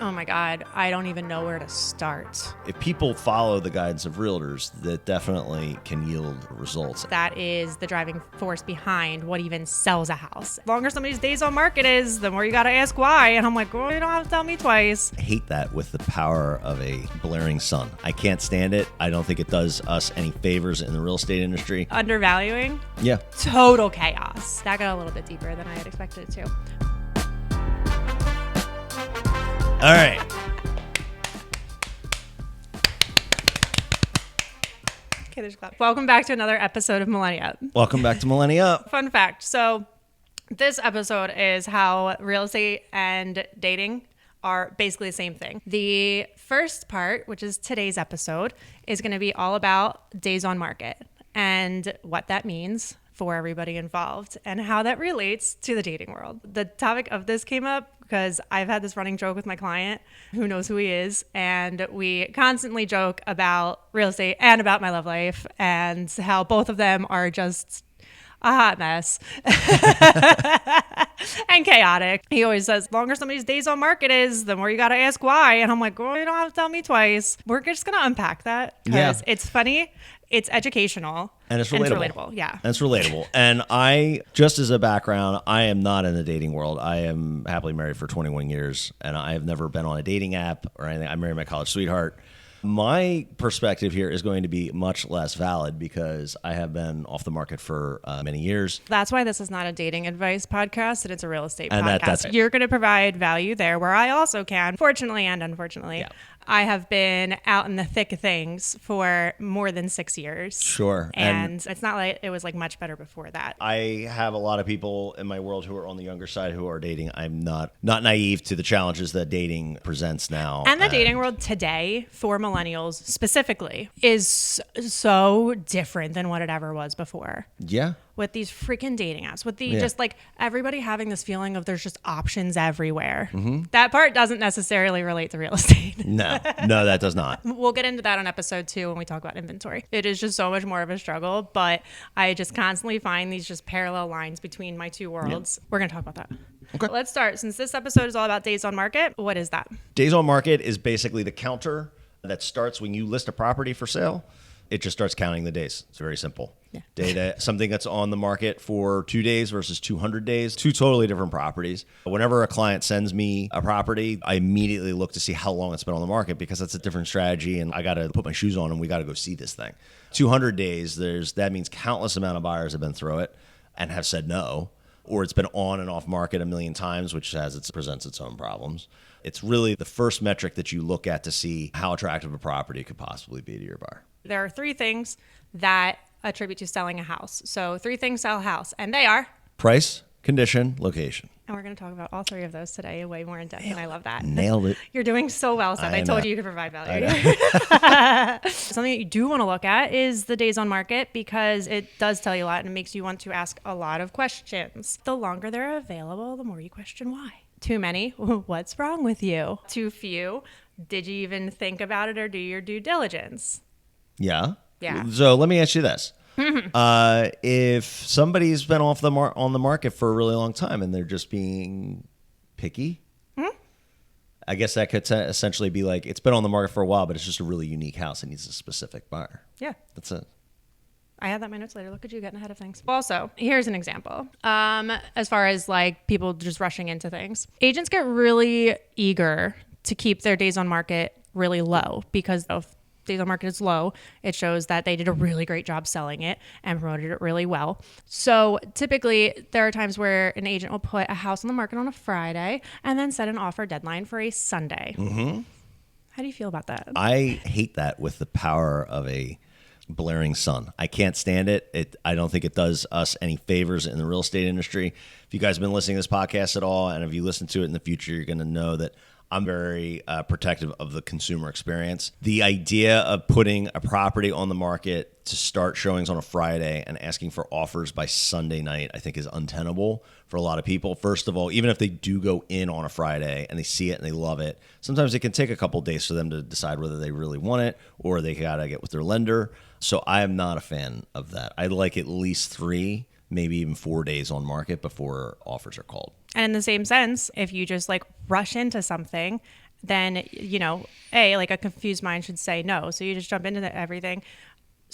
Oh my God, I don't even know where to start. If people follow the guidance of realtors, that definitely can yield results. That is the driving force behind what even sells a house. The longer somebody's days on market is, the more you got to ask why. And I'm like, well, you don't have to tell me twice. I hate that with the power of a blaring sun. I can't stand it. I don't think it does us any favors in the real estate industry. Undervaluing? Yeah. Total chaos. That got a little bit deeper than I had expected it to. All right. Okay, there's clap. Welcome back to another episode of Millennia. Welcome back to Millennia. Fun fact. So this episode is how real estate and dating are basically the same thing. The first part, which is today's episode, is going to be all about days on market and what that means for everybody involved and how that relates to the dating world. The topic of this came up because I've had this running joke with my client who knows who he is, and we constantly joke about real estate and about my love life and how both of them are just a hot mess and chaotic. He always says, the longer somebody's days on market is, the more you got to ask why. And I'm like, well, you don't have to tell me twice. We're just going to unpack that because it's funny, it's educational, and it's relatable. Yeah. And it's relatable. And I, just as a background, I am not in the dating world. I am happily married for 21 years, and I have never been on a dating app or anything. I married my college sweetheart. My perspective here is going to be much less valid because I have been off the market for many years. That's why this is not a dating advice podcast, and it's a real estate And podcast. that's it. You're going to provide value there where I also can, fortunately and unfortunately. Yeah. I have been out in the thick of things for more than 6 years. Sure. And it's not like it was like much better before that. I have a lot of people in my world who are on the younger side who are dating. I'm not naive to the challenges that dating presents now. And the dating world today for millennials specifically is so different than what it ever was before. Yeah. With these freaking dating apps, with the just like everybody having this feeling of there's just options everywhere. Mm-hmm. That part doesn't necessarily relate to real estate. No, that does not. We'll get into that on episode 2 when we talk about inventory. It is just so much more of a struggle, but I just constantly find these just parallel lines between my two worlds. We're going to talk about that. Okay. Let's start. Since this episode is all about days on market, what is that? Days on market is basically the counter that starts when you list a property for sale. It just starts counting the days. It's very simple. Yeah. Data, something that's on the market for 2 days versus 200 days, two totally different properties. Whenever a client sends me a property, I immediately look to see how long it's been on the market because that's a different strategy and I got to put my shoes on and we got to go see this thing. 200 days, that means countless amount of buyers have been through it and have said no, or it's been on and off market a million times, which presents its own problems. It's really the first metric that you look at to see how attractive a property could possibly be to your buyer. There are 3 things that attribute to selling a house. So 3 things sell a house, and they are price, condition, location. And we're going to talk about all 3 of those today, way more in depth, and I love that. Nailed it. You're doing so well, Seth. I told you could provide value. Something that you do want to look at is the days on market because it does tell you a lot and it makes you want to ask a lot of questions. The longer they're available, the more you question why. Too many, what's wrong with you? Too few, did you even think about it or do your due diligence? Yeah. Yeah. So let me ask you this. If somebody's been on the market for a really long time and they're just being picky, I guess that could essentially be like, it's been on the market for a while, but it's just a really unique house. It needs a specific buyer. Yeah. That's it. I had that in my notes later. Look at you getting ahead of things. Also, here's an example. As far as like people just rushing into things, agents get really eager to keep their days on market really low because if days on market is low, it shows that they did a really great job selling it and promoted it really well. So typically there are times where an agent will put a house on the market on a Friday and then set an offer deadline for a Sunday. Mm-hmm. How do you feel about that? I hate that with the power of a blaring sun. I can't stand it. I don't think it does us any favors in the real estate industry. If you guys have been listening to this podcast at all, and if you listen to it in the future, you're going to know that I'm very protective of the consumer experience. The idea of putting a property on the market to start showings on a Friday and asking for offers by Sunday night, I think is untenable for a lot of people. First of all, even if they do go in on a Friday and they see it and they love it, sometimes it can take a couple of days for them to decide whether they really want it or they got to get with their lender. So I am not a fan of that. I'd like at least 3, maybe even 4 days on market before offers are called. And in the same sense, if you just like rush into something then, like a confused mind should say no. So you just jump into everything.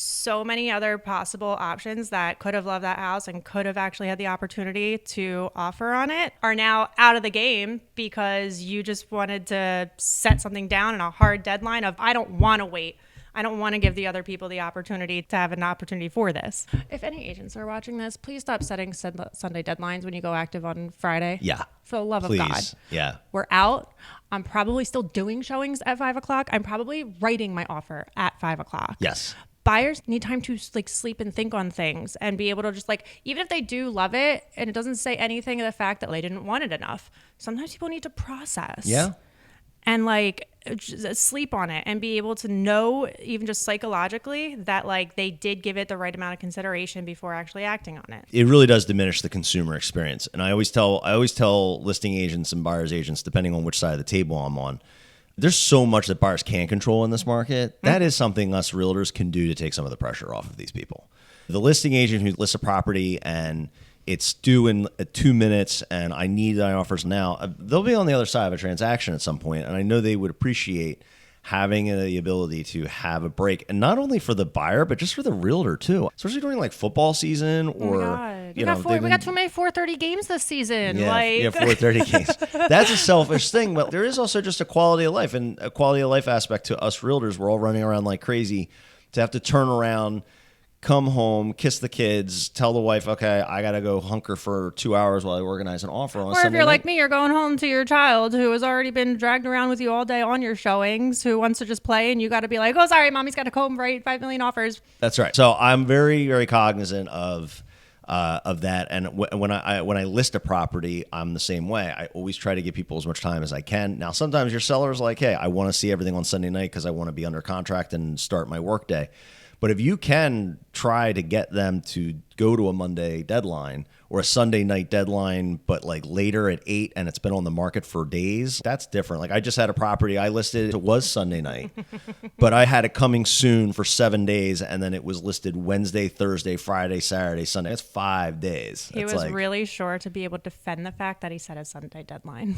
So many other possible options that could have loved that house and could have actually had the opportunity to offer on it are now out of the game because you just wanted to set something down in a hard deadline of, I don't want to wait. I don't want to give the other people the opportunity to have an opportunity for this. If any agents are watching this, please stop setting Sunday deadlines when you go active on Friday. Yeah. For the love Please. of God. Yeah. We're out. I'm probably still doing showings at 5 o'clock. I'm probably writing my offer at 5 o'clock. Yes. Buyers need time to like sleep and think on things and be able to just like, even if they do love it and it doesn't say anything of the fact that they didn't want it enough, sometimes people need to process. Yeah. And like just sleep on it and be able to know, even just psychologically, that like they did give it the right amount of consideration before actually acting on it. It really does diminish the consumer experience. And I always tell listing agents and buyers agents, depending on which side of the table I'm on, there's so much that buyers can't control in this market. That is something us realtors can do to take some of the pressure off of these people. The listing agent who lists a property and it's due in 2 minutes and I need my offers now, they'll be on the other side of a transaction at some point, and I know they would appreciate having the ability to have a break, and not only for the buyer but just for the realtor too, especially during like football season or we got too many 4:30 games this season. Yeah, like 4:30 games. That's a selfish thing, but there is also just a quality of life and a quality of life aspect to us realtors. We're all running around like crazy to have to turn around, come home, kiss the kids, tell the wife, okay, I got to go hunker for 2 hours while I organize an offer on Or Sunday if you're night. like me, you're going home to your child who has already been dragged around with you all day on your showings, who wants to just play, and you got to be like, oh, sorry, mommy's got to go home, write 5 million offers. That's right. So I'm very, very cognizant of that. And when I list a property, I'm the same way. I always try to give people as much time as I can. Now, sometimes your seller's like, hey, I want to see everything on Sunday night because I want to be under contract and start my work day. But if you can try to get them to go to a Monday deadline or a Sunday night deadline, but like later at 8 and it's been on the market for days, that's different. Like I just had a property I listed, it was Sunday night, but I had it coming soon for 7 days. And then it was listed Wednesday, Thursday, Friday, Saturday, Sunday. It's 5 days. He was really sure to be able to defend the fact that he set a Sunday deadline.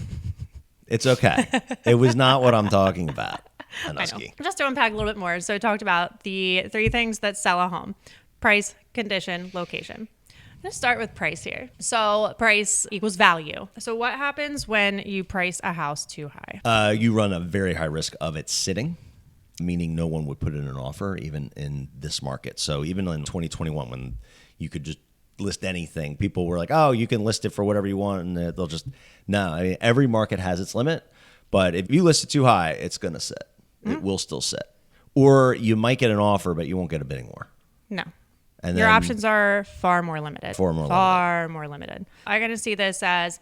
It's okay. It was not what I'm talking about. I know. Just to unpack a little bit more. So we talked about the 3 things that sell a home: price, condition, location. I'm going to start with price here. So price equals value. So what happens when you price a house too high? You run a very high risk of it sitting, meaning no one would put in an offer even in this market. So even in 2021, when you could just list anything, people were like, oh, you can list it for whatever you want, and they'll just, no. I mean, every market has its limit, but if you list it too high, it's going to sit. It will still sit. Or you might get an offer, but you won't get a bidding war. No. And your then, options are far more limited. Far more limited. I'm going to see this as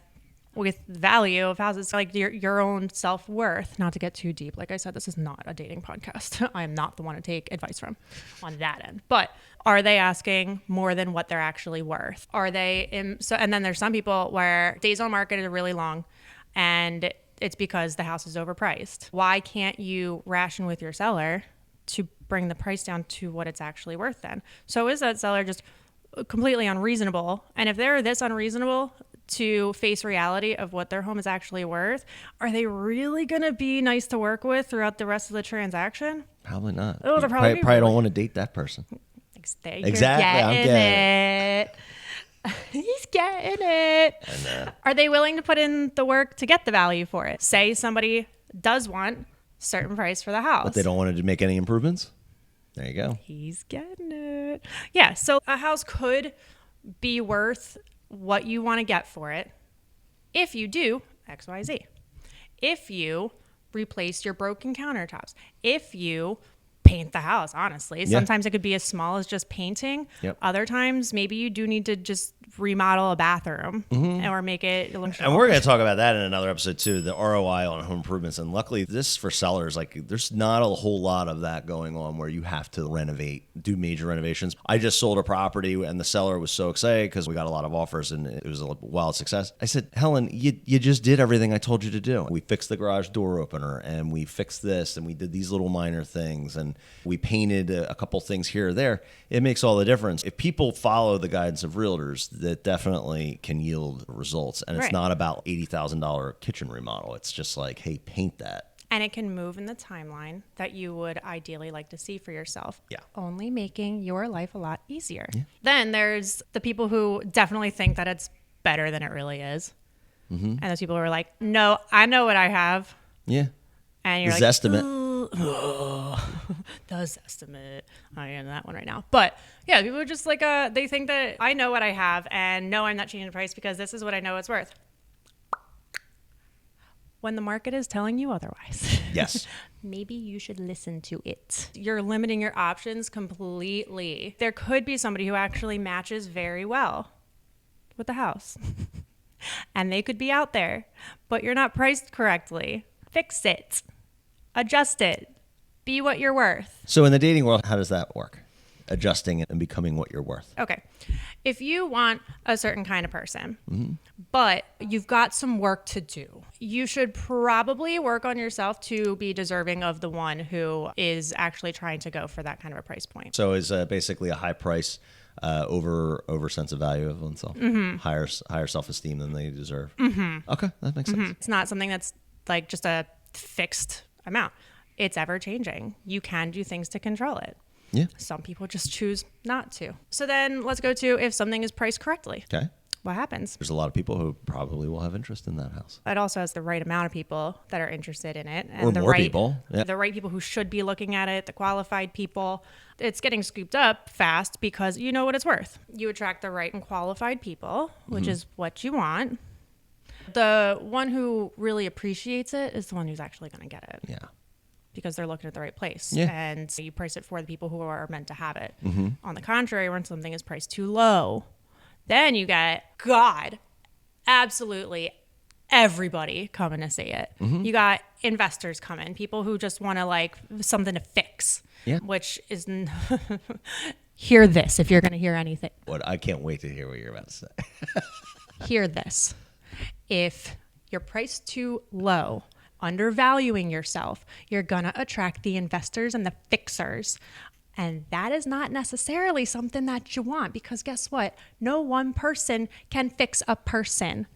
with value of houses, like your own self-worth. Not to get too deep. Like I said, this is not a dating podcast. I am not the one to take advice from on that end. But are they asking more than what they're actually worth? Are they and then there's some people where days on market are really long and it's because the house is overpriced. Why can't you ration with your seller to bring the price down to what it's actually worth then? So is that seller just completely unreasonable? And if they're this unreasonable to face reality of what their home is actually worth, are they really going to be nice to work with throughout the rest of the transaction? Probably not. Oh, you probably don't want to date that person. Exactly. I'm getting it. He's getting it. Are they willing to put in the work to get the value for it? Say somebody does want certain price for the house, but they don't want to make any improvements. There you go. He's getting it. Yeah. So a house could be worth what you want to get for it if you do X, Y, Z. If you replace your broken countertops. If you paint the house, honestly. Sometimes it could be as small as just painting. Yep. Other times, maybe you do need to just remodel a bathroom or make it look. And we're going to talk about that in another episode too, the ROI on home improvements. And luckily, this for sellers, like there's not a whole lot of that going on where you have to renovate, do major renovations. I just sold a property and the seller was so excited because we got a lot of offers and it was a wild success. I said, Helen, you just did everything I told you to do. We fixed the garage door opener and we fixed this and we did these little minor things and we painted a couple things here or there. It makes all the difference. If people follow the guidance of realtors, that definitely can yield results. And it's not about $80,000 kitchen remodel. It's just like, hey, paint that. And it can move in the timeline that you would ideally like to see for yourself. Yeah. Only making your life a lot easier. Yeah. Then there's the people who definitely think that it's better than it really is. Mm-hmm. And those people who are like, no, I know what I have. Yeah. And you're the like, Zestimate. the Zestimate. I am that one right now. But yeah, people are just like, they think that I know what I have and no, I'm not changing the price because this is what I know it's worth. When the market is telling you otherwise. Yes. Maybe you should listen to it. You're limiting your options completely. There could be somebody who actually matches very well with the house. And they could be out there, but you're not priced correctly. Fix it. Adjust it. Be what you're worth. So in the dating world, how does that work? Adjusting it and becoming what you're worth. Okay. If you want a certain kind of person, but you've got some work to do, you should probably work on yourself to be deserving of the one who is actually trying to go for that kind of a price point. So is basically a high price over sense of value of oneself, higher self-esteem than they deserve. Okay, that makes sense. It's not something that's like just a fixed amount. It's ever changing. You can do things to control it. Yeah. Some people just choose not to. So then let's go to if something is priced correctly. Okay. What happens? There's a lot of people who probably will have interest in that house. It also has the right amount of people that are interested in it. And Or the more right, people. Yeah. The right people who should be looking at it, the qualified people. It's getting scooped up fast because you know what it's worth. You attract the right and qualified people, which is what you want. The one who really appreciates it is the one who's actually going to get it. Yeah. Because they're looking at the right place. Yeah. And you price it for the people who are meant to have it. On the contrary, when something is priced too low, then you get, God, absolutely everybody coming to see it. You got investors coming, people who just want to like something to fix, which is, hear this if you're going to hear anything. What? I can't wait to hear what you're about to say. Hear this. If you're priced too low, undervaluing yourself, you're going to attract the investors and the fixers. And that is not necessarily something that you want because guess what? No one person can fix a person.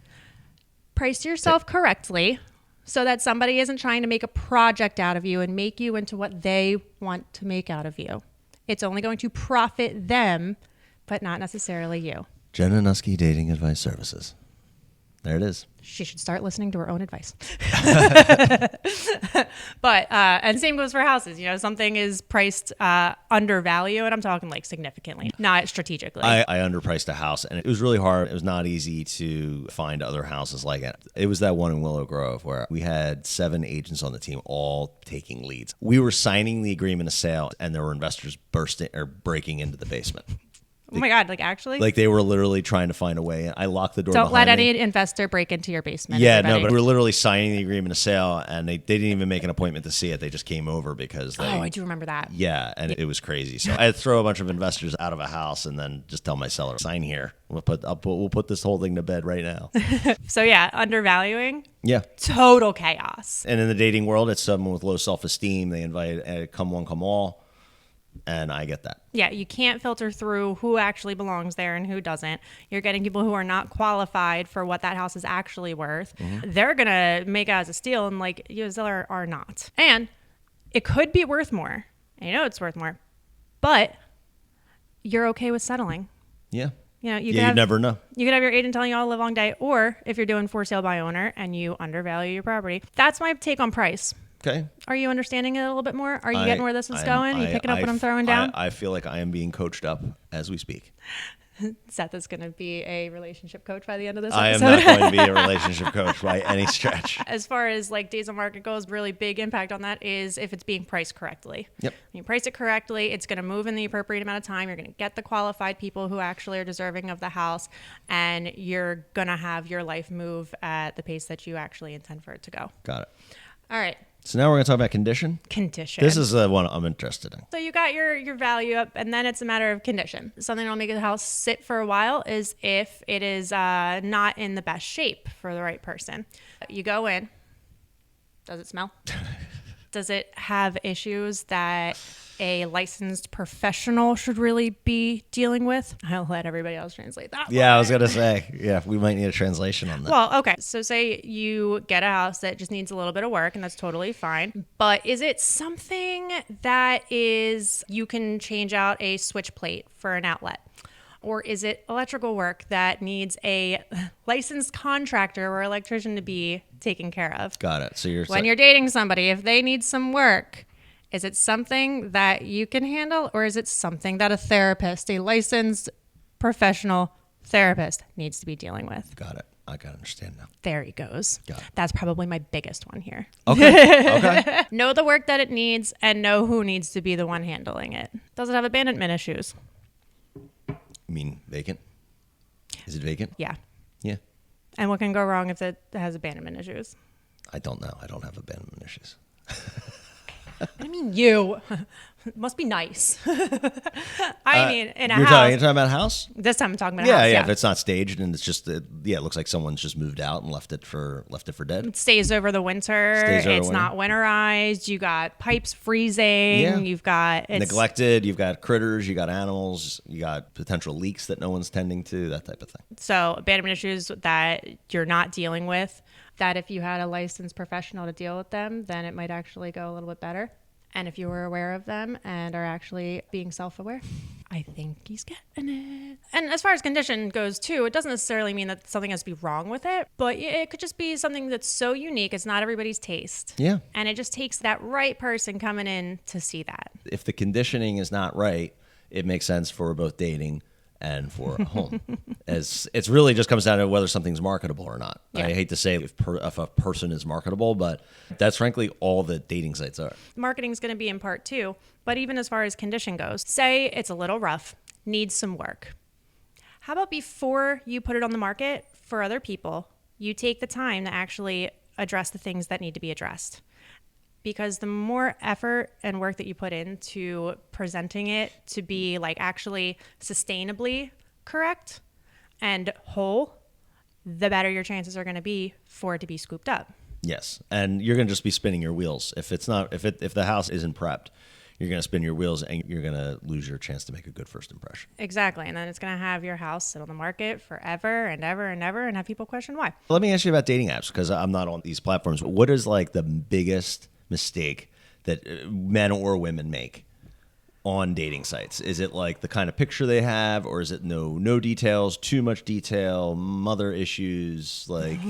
Price yourself correctly so that somebody isn't trying to make a project out of you and make you into what they want to make out of you. It's only going to profit them, but not necessarily you. Jenna Nuski Dating Advice Services. There it is. She should start listening to her own advice. But, and same goes for houses. You know, something is priced under value, and I'm talking like significantly, not strategically. I underpriced a house, and it was really hard. It was not easy to find other houses like it. It was that one in Willow Grove where we had 7 agents on the team, all taking leads. We were signing the agreement of sale, and there were investors breaking into the basement. Oh my God, like actually? Like they were literally trying to find a way in. I locked the door Don't let behind me. any investor break into your basement. Yeah, everybody. no, but we were literally signing the agreement of sale, and they didn't even make an appointment to see it. They just came over because they... Oh, I do remember that. Yeah, and it was crazy. So I had to throw a bunch of investors out of a house and then just tell my seller, sign here. We'll put this whole thing to bed right now. So yeah, undervaluing. Yeah. Total chaos. And in the dating world, it's someone with low self-esteem. They invite come one, come all. And I get that. Yeah, you can't filter through who actually belongs there and who doesn't. You're getting people who are not qualified for what that house is actually worth. They're going to make it as a steal, and like you are not. And it could be worth more. You know it's worth more. But you're okay with settling. Yeah. You know, You never know. You could have your agent telling you all live long day, or if you're doing for sale by owner and you undervalue your property. That's my take on price. Okay. Are you understanding it a little bit more? Are you getting where this is going? Are you picking up what I'm throwing down? I feel like I am being coached up as we speak. Seth is going to be a relationship coach by the end of this I am episode. not going to be a relationship coach by any stretch. As far as like days on market goes, really big impact on that is if it's being priced correctly. Yep. When you price it correctly, it's going to move in the appropriate amount of time. You're going to get the qualified people who actually are deserving of the house, and you're going to have your life move at the pace that you actually intend for it to go. Got it. All right. So now we're going to talk about condition. Condition. This is the one I'm interested in. So you got your value up, and then it's a matter of condition. Something that'll make the house sit for a while is if it is not in the best shape for the right person. You go in. Does it smell? Does it have issues that a licensed professional should really be dealing with. I'll let everybody else translate that. Yeah, I was gonna say, yeah, we might need a translation on that. Well, okay. So say you get a house that just needs a little bit of work, and that's totally fine. But is it something that is you can change out a switch plate for an outlet? Or is it electrical work that needs a licensed contractor or electrician to be taken care of? Got it. So When you're dating somebody, if they need some work, is it something that you can handle, or is it something that a therapist, a licensed professional therapist, needs to be dealing with? Got it. I gotta understand now. There he goes. Got it. That's probably my biggest one here. Okay. Okay. Know the work that it needs and know who needs to be the one handling it. Does it have abandonment issues? You mean vacant? Is it vacant? Yeah. Yeah. And what can go wrong if it has abandonment issues? I don't know. I don't have abandonment issues. I mean, you must be nice. I mean, in a You're house. talking about a house? This time I'm talking about a Yeah, house. yeah. If it's not staged and it's just, it looks like someone's just moved out and left it for dead. It stays over the winter. Stays over It's winter. not winterized. You got pipes freezing. Yeah. You've got Neglected. You've got critters. You got animals. You got potential leaks that no one's tending to. That type of thing. So abandonment issues that you're not dealing with, that if you had a licensed professional to deal with them, then it might actually go a little bit better. And if you were aware of them and are actually being self-aware, I think he's getting it. And as far as condition goes too, it doesn't necessarily mean that something has to be wrong with it, but it could just be something that's so unique. It's not everybody's taste. Yeah. And it just takes that right person coming in to see that. If the conditioning is not right, it makes sense for both dating and for a home. As it's really just comes down to whether something's marketable or not. Yeah. I hate to say if a person is marketable, but that's frankly all that dating sites are. Marketing is going to be in part too, but even as far as condition goes, say it's a little rough, needs some work. How about before you put it on the market for other people, you take the time to actually address the things that need to be addressed? Because the more effort and work that you put into presenting it to be like actually sustainably correct and whole, the better your chances are going to be for it to be scooped up. Yes, and you're going to just be spinning your wheels. If the house isn't prepped, you're going to spin your wheels and you're going to lose your chance to make a good first impression. Exactly. And then it's going to have your house sit on the market forever and ever and ever and have people question why. Let me ask you about dating apps because I'm not on these platforms. What is like the biggest mistake that men or women make on dating sites? Is it like the kind of picture they have, or is it no details, too much detail, mother issues, like,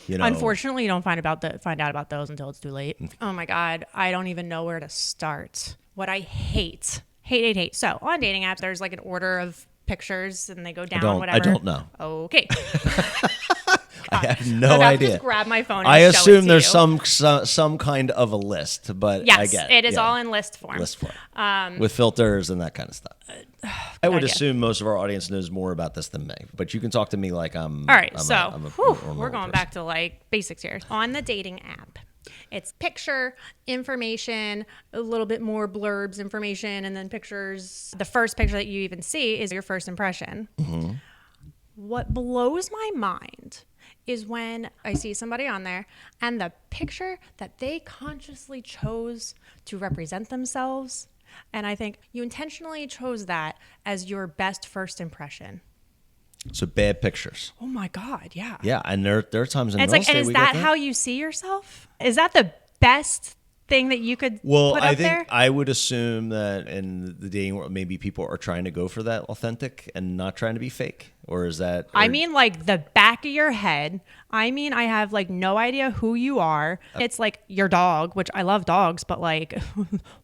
you know? Unfortunately, you don't find out about those until it's too late. Oh my God, I don't even know where to start. What I hate. So on dating apps, there's like an order of pictures and they go down, whatever. I don't know. Okay. I have no I'll idea. Just grab my phone. And I show assume it to there's you. some kind of a list, but Yes, I get it is yeah. all in list form. List form with filters and that kind of stuff. I would idea. assume most of our audience knows more about this than me, but you can talk to me like I'm. All right, I'm so a normal we're going person. back to like basics here. On the dating app, it's picture, information, a little bit more blurbs, information, and then pictures. The first picture that you even see is your first impression. Mm-hmm. What blows my mind is when I see somebody on there and the picture that they consciously chose to represent themselves. And I think you intentionally chose that as your best first impression. So bad pictures. Oh my God, yeah. Yeah, and there are times in And it's real like, estate and is we that get how you see yourself? Is that the best thing that you could Well, put I up think there? I would assume that in the dating world, maybe people are trying to go for that authentic and not trying to be fake, or is that? I mean, like the back of your head. I mean, I have like no idea who you are. It's like your dog, which I love dogs, but like,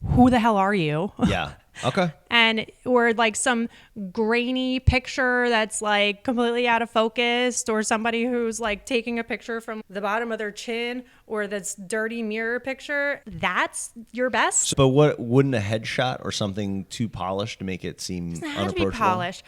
who the hell are you? Yeah. Okay. And or like some grainy picture that's like completely out of focus, or somebody who's like taking a picture from the bottom of their chin, or that's dirty mirror picture. That's your best. But what wouldn't a headshot or something too polished to make it seem It doesn't have to be unapproachable? polished,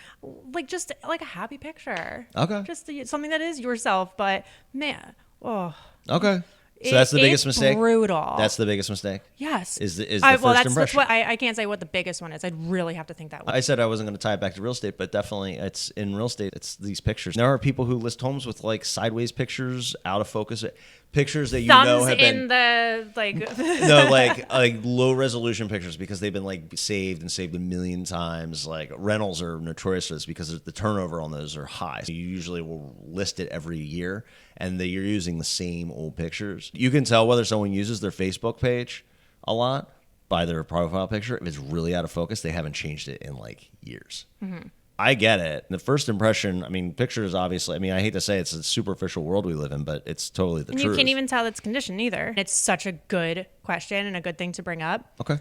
like just like a happy picture. Okay. Just something that is yourself. But man, oh, Okay. So that's the biggest it's mistake. brutal. That's the biggest mistake. yes. Is the well, first that's impression. what I can't say what the biggest one is. I'd really have to think that one. I said I wasn't going to tie it back to real estate, but definitely it's in real estate. It's these pictures. There are people who list homes with like sideways pictures, out of focus. pictures that you know thumbs have in been the like. no, like low resolution pictures because they've been like saved a million times. Like rentals are notorious for this because the turnover on those are high. So you usually will list it every year, and you're using the same old pictures. You can tell whether someone uses their Facebook page a lot by their profile picture. If it's really out of focus, they haven't changed it in like years. Mm-hmm. I get it. The first impression, I mean, pictures obviously, I mean, I hate to say it's a superficial world we live in, but it's totally the truth. You can't even tell it's condition either. It's such a good question and a good thing to bring up. Okay.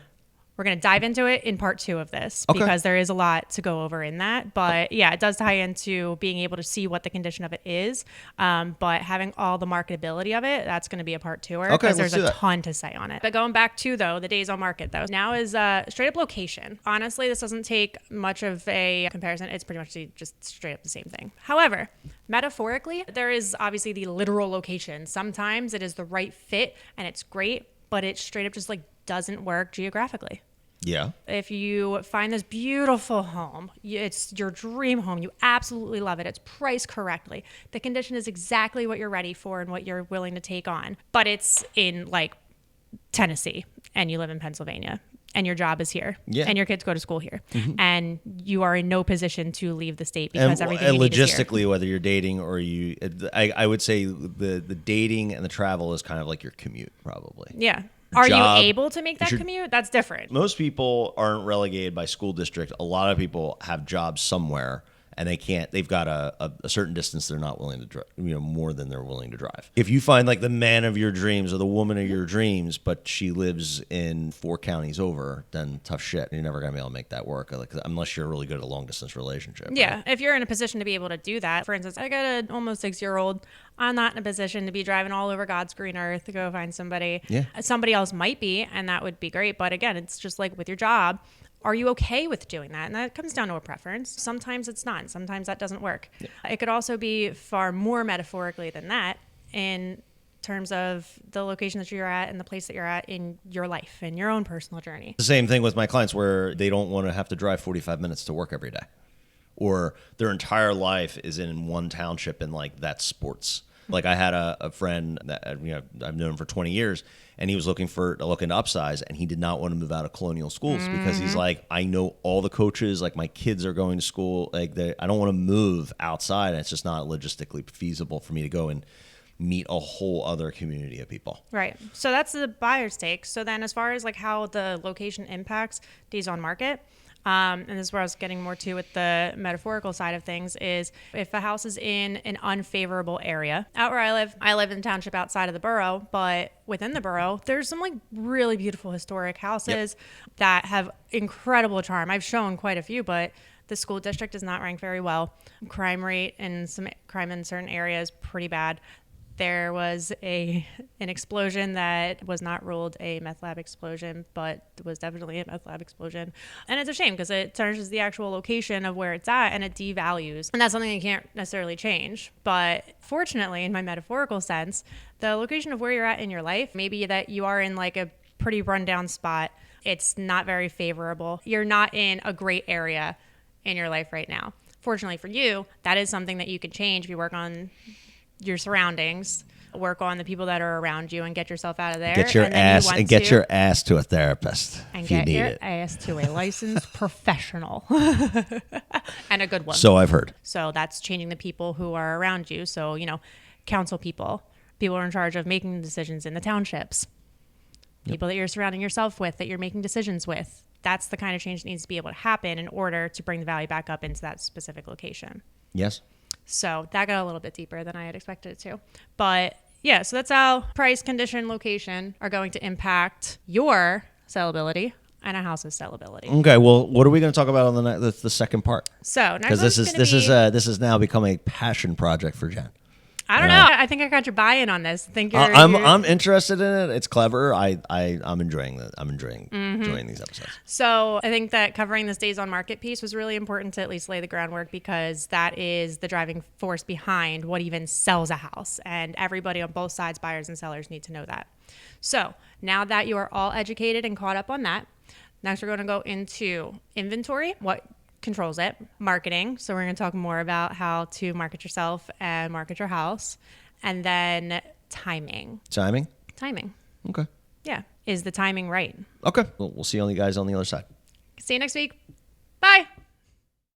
We're going to dive into it in part 2 of this Okay. because there is a lot to go over in that. But yeah, it does tie into being able to see what the condition of it is. But having all the marketability of it, that's going to be a part 2er because there's a ton to say on it. But going back to, though, the days on market, though, now is straight up location. Honestly, this doesn't take much of a comparison. It's pretty much just straight up the same thing. However, metaphorically, there is obviously the literal location. Sometimes it is the right fit and it's great, but it straight up just like doesn't work geographically. Yeah. If you find this beautiful home, it's your dream home, you absolutely love it, it's priced correctly, the condition is exactly what you're ready for and what you're willing to take on, but it's in like Tennessee and you live in Pennsylvania and your job is here and your kids go to school here and you are in no position to leave the state because everything you need is here. Logistically, whether you're dating or I would say the dating and the travel is kind of like your commute probably. Yeah. Are you able to make that commute? That's different. Most people aren't relegated by school district. A lot of people have jobs somewhere and they can't. They've got a certain distance they're not willing to drive, more than they're willing to drive. If you find like the man of your dreams or the woman of your dreams, but she lives in 4 counties over, then tough shit. You're never gonna be able to make that work, unless you're really good at a long distance relationship. Yeah, right? if you're in a position to be able to do that. For instance, I got an almost 6-year-old. I'm not in a position to be driving all over God's green earth to go find somebody. Yeah. Somebody else might be, and that would be great. But again, it's just like with your job. Are you okay with doing that? And that comes down to a preference. Sometimes it's not. Sometimes that doesn't work. Yeah. It could also be far more metaphorically than that in terms of the location that you're at and the place that you're at in your life and your own personal journey. The same thing with my clients where they don't want to have to drive 45 minutes to work every day. Or their entire life is in one township and like that's sports. Like I had a friend that I've known him for 20 years, and he was looking to upsize, and he did not want to move out of Colonial Schools because he's like, I know all the coaches, like my kids are going to school, like I don't want to move outside, and it's just not logistically feasible for me to go and meet a whole other community of people. Right. So that's the buyer's take. So then as far as like how the location impacts days on market, and this is where I was getting more to with the metaphorical side of things, is if a house is in an unfavorable area. Out where I live in a township outside of the borough, but within the borough, there's some like really beautiful historic houses that have incredible charm. I've shown quite a few, but the school district does not rank very well. Crime rate and some crime in certain areas pretty bad. There was an explosion that was not ruled a meth lab explosion, but was definitely a meth lab explosion. And it's a shame because it tarnishes the actual location of where it's at and it devalues. And that's something you can't necessarily change. But fortunately, in my metaphorical sense, the location of where you're at in your life, maybe that you are in like a pretty rundown spot, it's not very favorable. You're not in a great area in your life right now. Fortunately for you, that is something that you can change if you work on your surroundings, work on the people that are around you, and get yourself out of there. Get your ass to a therapist and if you need get your it. ass to a licensed professional and a good one. So I've heard. So that's changing the people who are around you. So council people who are in charge of making decisions in the townships, people that you're surrounding yourself with, that you're making decisions with. That's the kind of change that needs to be able to happen in order to bring the value back up into that specific location. Yes. So that got a little bit deeper than I had expected it to. But yeah, so that's how price, condition, location are going to impact your sellability and a house's sellability. Okay, well, what are we going to talk about on the second part? So because this is now become a passion project for Jen. I don't know. I think I got your buy-in on this. I'm interested in it. It's clever. I'm enjoying that. I'm enjoying these episodes. So I think that covering this days on market piece was really important to at least lay the groundwork, because that is the driving force behind what even sells a house. And everybody on both sides, buyers and sellers, need to know that. So now that you are all educated and caught up on that, next we're going to go into inventory, what controls it, marketing. So we're going to talk more about how to market yourself and market your house. And then timing. Timing? Timing. Okay. Yeah. Is the timing right? Okay. Well, we'll see you guys on the other side. See you next week. Bye.